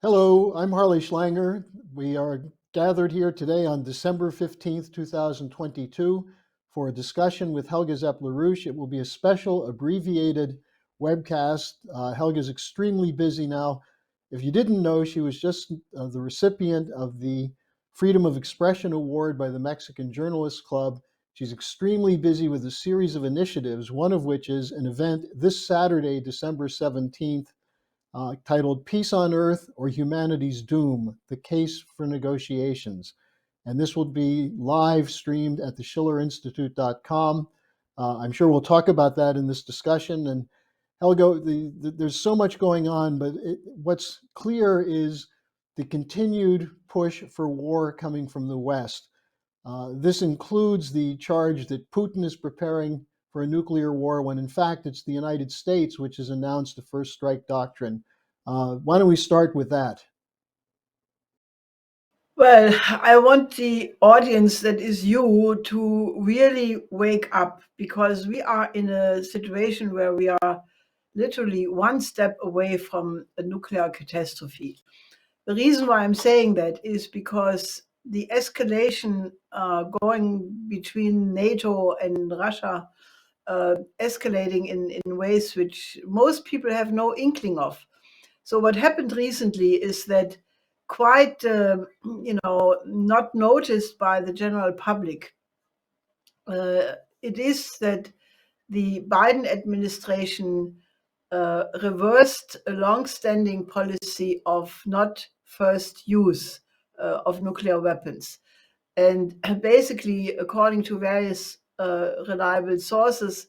Hello, I'm Harley Schlanger. We are gathered here today on December 15th, 2022 for a discussion with Helga Zepp-LaRouche. It will be a special abbreviated webcast. Helga's extremely busy now. If you didn't know, she was just the recipient of the Freedom of Expression Award by the Mexican Journalists Club. She's extremely busy with a series of initiatives, one of which is an event this Saturday, December 17th, titled Peace on Earth or Humanity's Doom, The Case for Negotiations. And this will be live streamed at the schillerinstitute.com. I'm sure we'll talk about that in this discussion. And Helga, there's so much going on, but what's clear is the continued push for war coming from the West. This includes the charge that Putin is preparing for a nuclear war when in fact it's the United States which has announced the first strike doctrine. Why don't we start with that? Well, I want the audience that is you to really wake up, because we are in a situation where we are literally one step away from a nuclear catastrophe. The reason why I'm saying that is because the escalation going between NATO and Russia, escalating in ways which most people have no inkling of. So what happened recently is that quite, not noticed by the general public, it is that the Biden administration reversed a long-standing policy of not first use of nuclear weapons. And basically, according to various reliable sources,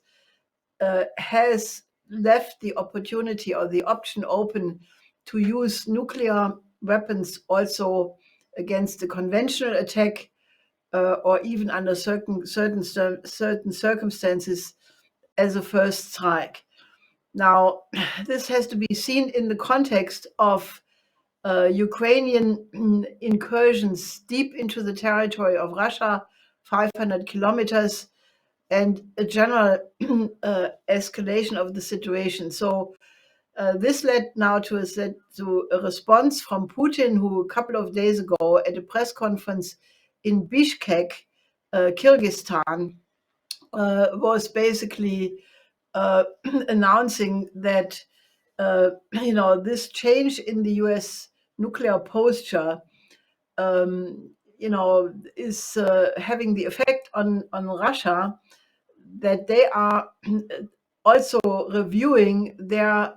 has left the opportunity or the option open to use nuclear weapons also against a conventional attack, or even under certain circumstances as a first strike. Now, this has to be seen in the context of Ukrainian incursions deep into the territory of Russia, 500 kilometers, and a general escalation of the situation. So this led now to a response from Putin, who a couple of days ago at a press conference in Bishkek, Kyrgyzstan, was basically announcing that this change in the U.S. nuclear posture is having the effect on Russia, that they are also reviewing their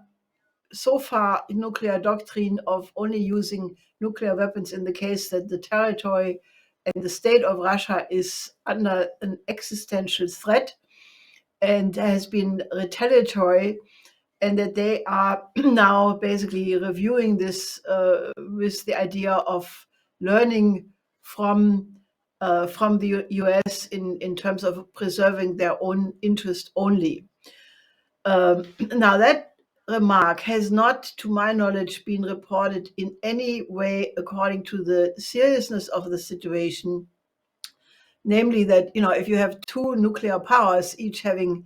so far nuclear doctrine of only using nuclear weapons in the case that the territory and the state of Russia is under an existential threat and has been retaliatory, and that they are now basically reviewing this with the idea of learning from the US in terms of preserving their own interest only. Now, that remark has not, to my knowledge, been reported in any way according to the seriousness of the situation. Namely, that if you have two nuclear powers, each having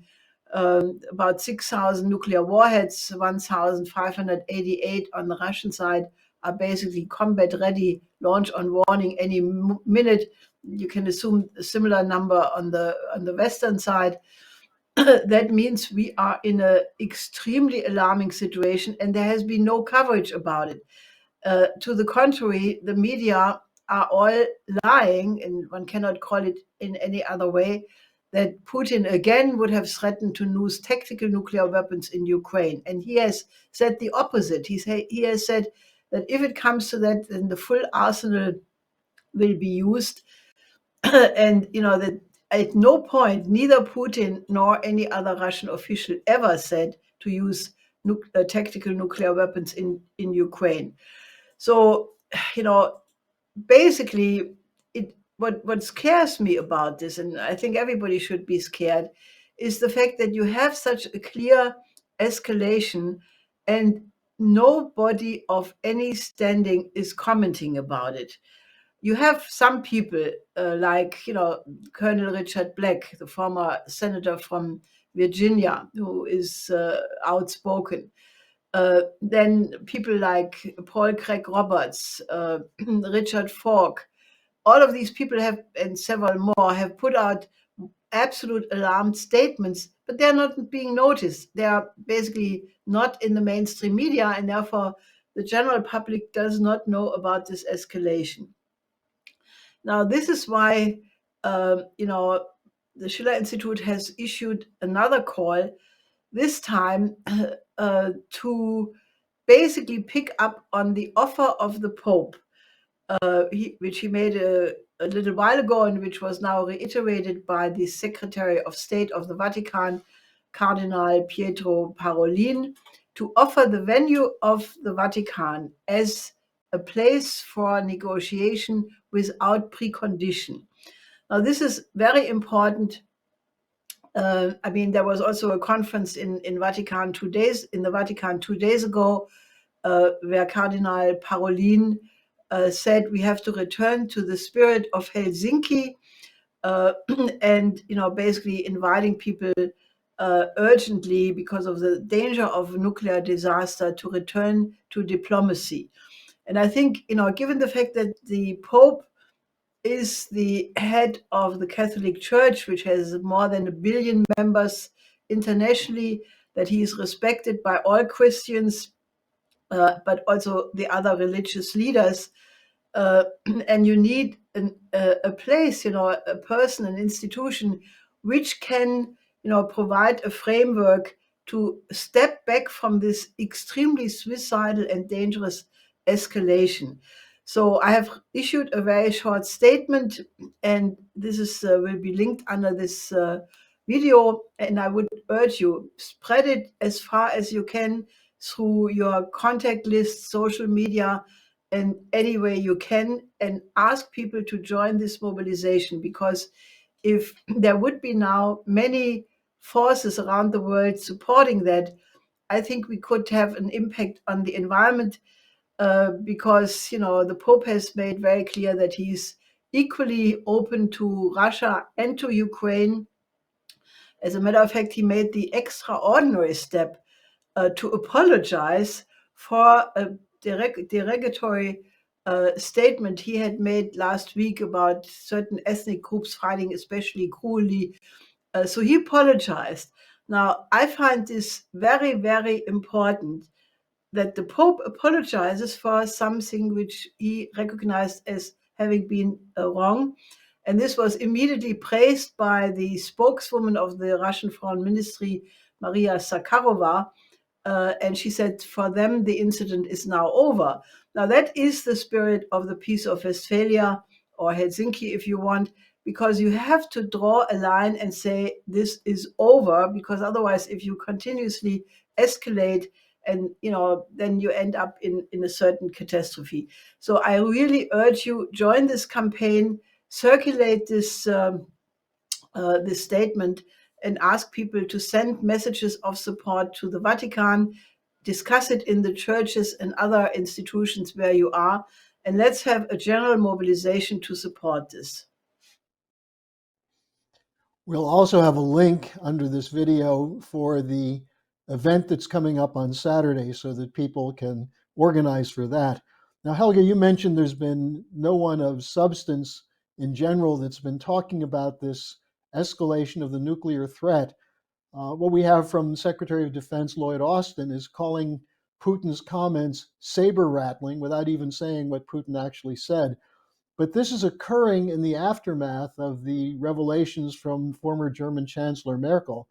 about 6,000 nuclear warheads, 1,588 on the Russian side are basically combat ready, launch on warning any minute. You can assume a similar number on the Western side. That means we are in an extremely alarming situation, and there has been no coverage about it. To the contrary, the media are all lying, and one cannot call it in any other way, that Putin again would have threatened to use tactical nuclear weapons in Ukraine. And he has said the opposite. He has said that if it comes to that, then the full arsenal will be used. And that at no point, neither Putin nor any other Russian official ever said to use tactical nuclear weapons in Ukraine. So, basically, what scares me about this, and I think everybody should be scared, is the fact that you have such a clear escalation and nobody of any standing is commenting about it. You have some people like Colonel Richard Black, the former senator from Virginia, who is outspoken. Then people like Paul Craig Roberts, Richard Falk, all of these people have, and several more, have put out absolute alarmed statements, but they're not being noticed. They are basically not in the mainstream media, and therefore the general public does not know about this escalation. Now, this is why, the Schiller Institute has issued another call, this time to basically pick up on the offer of the Pope, which he made a little while ago and which was now reiterated by the Secretary of State of the Vatican, Cardinal Pietro Parolin, to offer the venue of the Vatican as a place for negotiation without precondition. Now, this is very important. There was also a conference in the Vatican 2 days ago, where Cardinal Parolin said we have to return to the spirit of Helsinki, and basically inviting people urgently, because of the danger of nuclear disaster, to return to diplomacy. And I think, given the fact that the Pope is the head of the Catholic Church, which has more than 1 billion members internationally, that he is respected by all Christians, but also the other religious leaders. And you need a place, a person, an institution, which can, provide a framework to step back from this extremely suicidal and dangerous escalation. So I have issued a very short statement, and this is will be linked under this video. And I would urge you, spread it as far as you can through your contact list, social media, and any way you can, and ask people to join this mobilization, because if there would be now many forces around the world supporting that, I think we could have an impact on the environment, because the Pope has made very clear that he's equally open to Russia and to Ukraine. As a matter of fact, he made the extraordinary step to apologize for a derogatory statement he had made last week about certain ethnic groups fighting especially cruelly. So he apologized. Now, I find this very, very important, that the Pope apologizes for something which he recognized as having been wrong. And this was immediately praised by the spokeswoman of the Russian Foreign Ministry, Maria Zakharova. And she said, for them, the incident is now over. Now, that is the spirit of the Peace of Westphalia, or Helsinki, if you want, because you have to draw a line and say, this is over, because otherwise, if you continuously escalate, and then you end up in a certain catastrophe. So I really urge you, join this campaign, circulate this this statement, and ask people to send messages of support to the Vatican, discuss it in the churches and other institutions where you are, and let's have a general mobilization to support this. We'll also have a link under this video for the event that's coming up on Saturday so that people can organize for that. Now, Helga, you mentioned there's been no one of substance in general that's been talking about this escalation of the nuclear threat. What we have from Secretary of Defense Lloyd Austin is calling Putin's comments sabre-rattling without even saying what Putin actually said. But this is occurring in the aftermath of the revelations from former German Chancellor Merkel,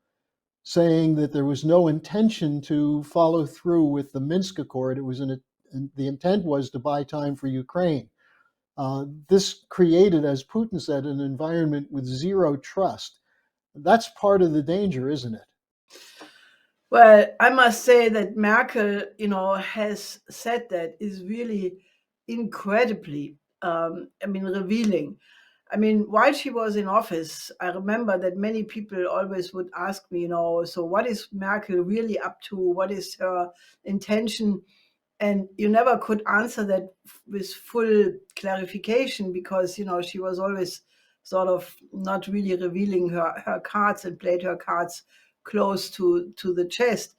saying that there was no intention to follow through with the Minsk Accord. The intent was to buy time for Ukraine. This created, as Putin said, an environment with zero trust. That's part of the danger, isn't it? Well, I must say that Merkel, has said that is really incredibly, revealing. While she was in office, I remember that many people always would ask me, so what is Merkel really up to? What is her intention? And you never could answer that with full clarification, because, she was always sort of not really revealing her cards, and played her cards close to the chest.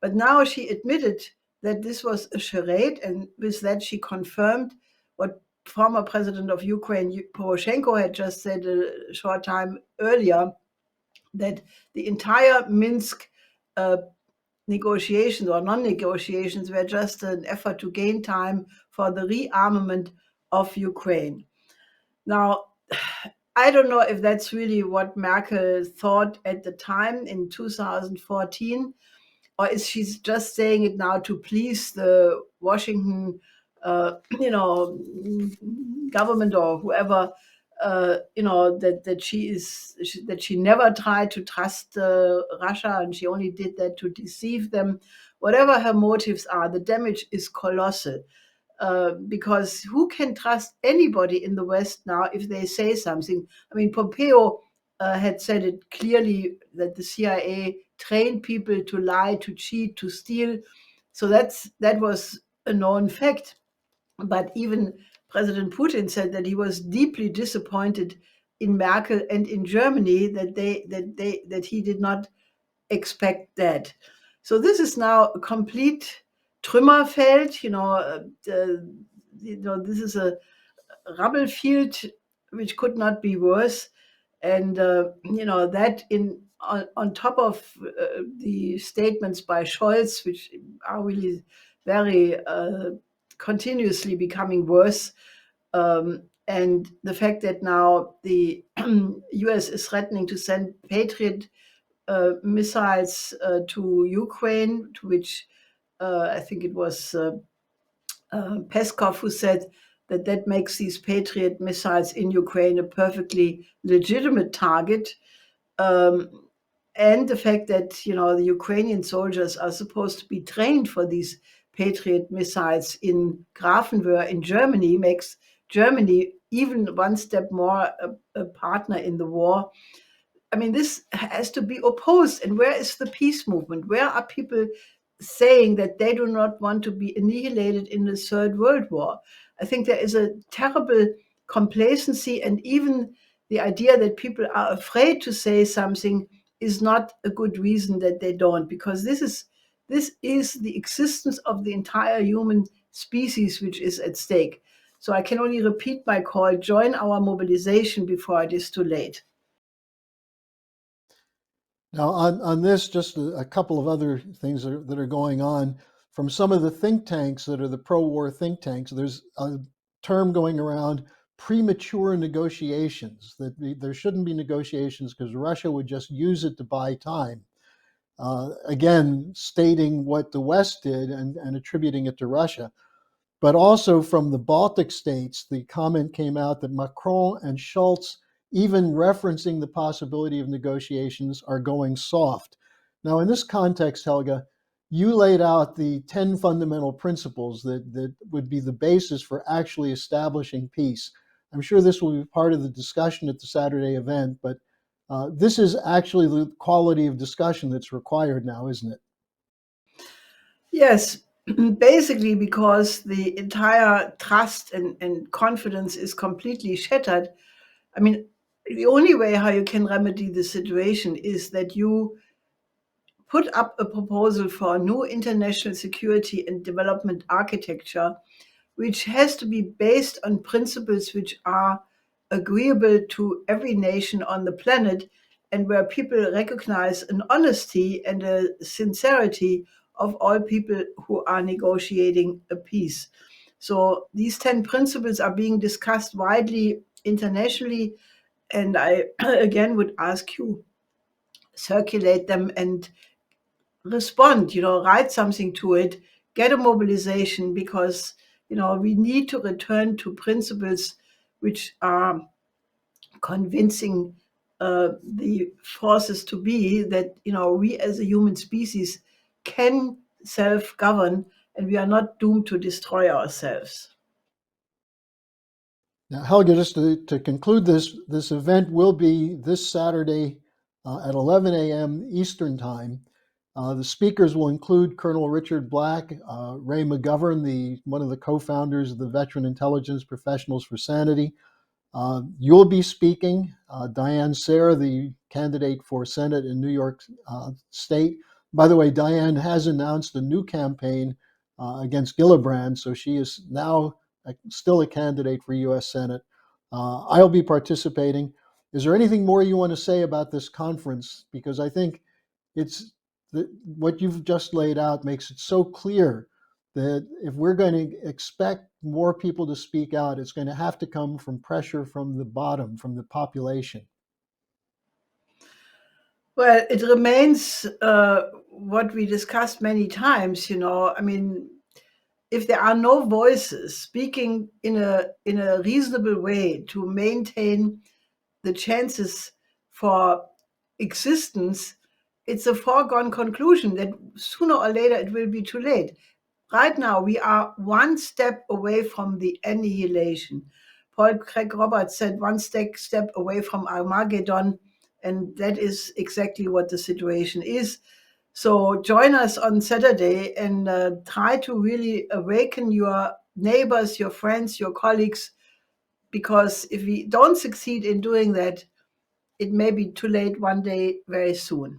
But now she admitted that this was a charade, and with that she confirmed what former president of Ukraine Poroshenko had just said a short time earlier, that the entire Minsk negotiations or non-negotiations were just an effort to gain time for the rearmament of Ukraine. Now, I don't know if that's really what Merkel thought at the time in 2014, or is she just saying it now to please the Washington, government or whoever, that she never tried to trust Russia, and she only did that to deceive them. Whatever her motives are, the damage is colossal. Because who can trust anybody in the West now if they say something? I mean, Pompeo had said it clearly that the CIA trained people to lie, to cheat, to steal. So that was a known fact. But even President Putin said that he was deeply disappointed in Merkel and in Germany that he did not expect that. So this is now a complete Trümmerfeld. This is a rubble field which could not be worse, and that on top of the statements by Scholz, which are really very continuously becoming worse, and the fact that now the US is threatening to send Patriot missiles to Ukraine, to which I think it was Peskov who said that makes these Patriot missiles in Ukraine a perfectly legitimate target. And the fact that the Ukrainian soldiers are supposed to be trained for these Patriot missiles in Grafenwöhr in Germany makes Germany even one step more a partner in the war. I mean, this has to be opposed. And where is the peace movement? Where are people saying that they do not want to be annihilated in the Third World War? I think there is a terrible complacency, and even the idea that people are afraid to say something is not a good reason that they don't, because this is the existence of the entire human species which is at stake. So I can only repeat my call: join our mobilization before it is too late. Now, on this, just a couple of other things that are going on from some of the think tanks that are the pro-war think tanks. There's a term going around, premature negotiations, that there shouldn't be negotiations because Russia would just use it to buy time. Again, stating what the West did and attributing it to Russia. But also from the Baltic states, the comment came out that Macron and Scholz, even referencing the possibility of negotiations, are going soft. Now, in this context, Helga, you laid out the 10 fundamental principles that would be the basis for actually establishing peace. I'm sure this will be part of the discussion at the Saturday event, but this is actually the quality of discussion that's required now, isn't it? Yes, basically because the entire trust and confidence is completely shattered. I mean, the only way how you can remedy the situation is that you put up a proposal for a new international security and development architecture, which has to be based on principles which are agreeable to every nation on the planet, and where people recognize an honesty and a sincerity of all people who are negotiating a peace. So these 10 principles are being discussed widely internationally, and I again would ask you, circulate them and respond, write something to it, get a mobilization, because we need to return to principles which are convincing the forces to be that we as a human species can self-govern, and we are not doomed to destroy ourselves. Now, Helga, just to conclude this event will be this Saturday at 11 a.m. Eastern Time. The speakers will include Colonel Richard Black, Ray McGovern, one of the co-founders of the Veteran Intelligence Professionals for Sanity. You'll be speaking, Diane Sayre, the candidate for Senate in New York State. By the way, Diane has announced a new campaign against Gillibrand. So she is now still a candidate for U.S. Senate. I'll be participating. Is there anything more you want to say about this conference? Because I think what you've just laid out makes it so clear that if we're going to expect more people to speak out, it's going to have to come from pressure from the bottom, from the population. Well, it remains what we discussed many times, I mean, if there are no voices speaking in a reasonable way to maintain the chances for existence, it's a foregone conclusion that sooner or later it will be too late. Right now, we are one step away from the annihilation. Paul Craig Roberts said one step away from Armageddon, and that is exactly what the situation is. So join us on Saturday and try to really awaken your neighbors, your friends, your colleagues, because if we don't succeed in doing that, it may be too late one day very soon.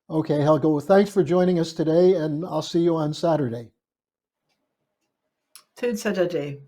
Okay, Helga, well, thanks for joining us today, and I'll see you on Saturday. Till Saturday.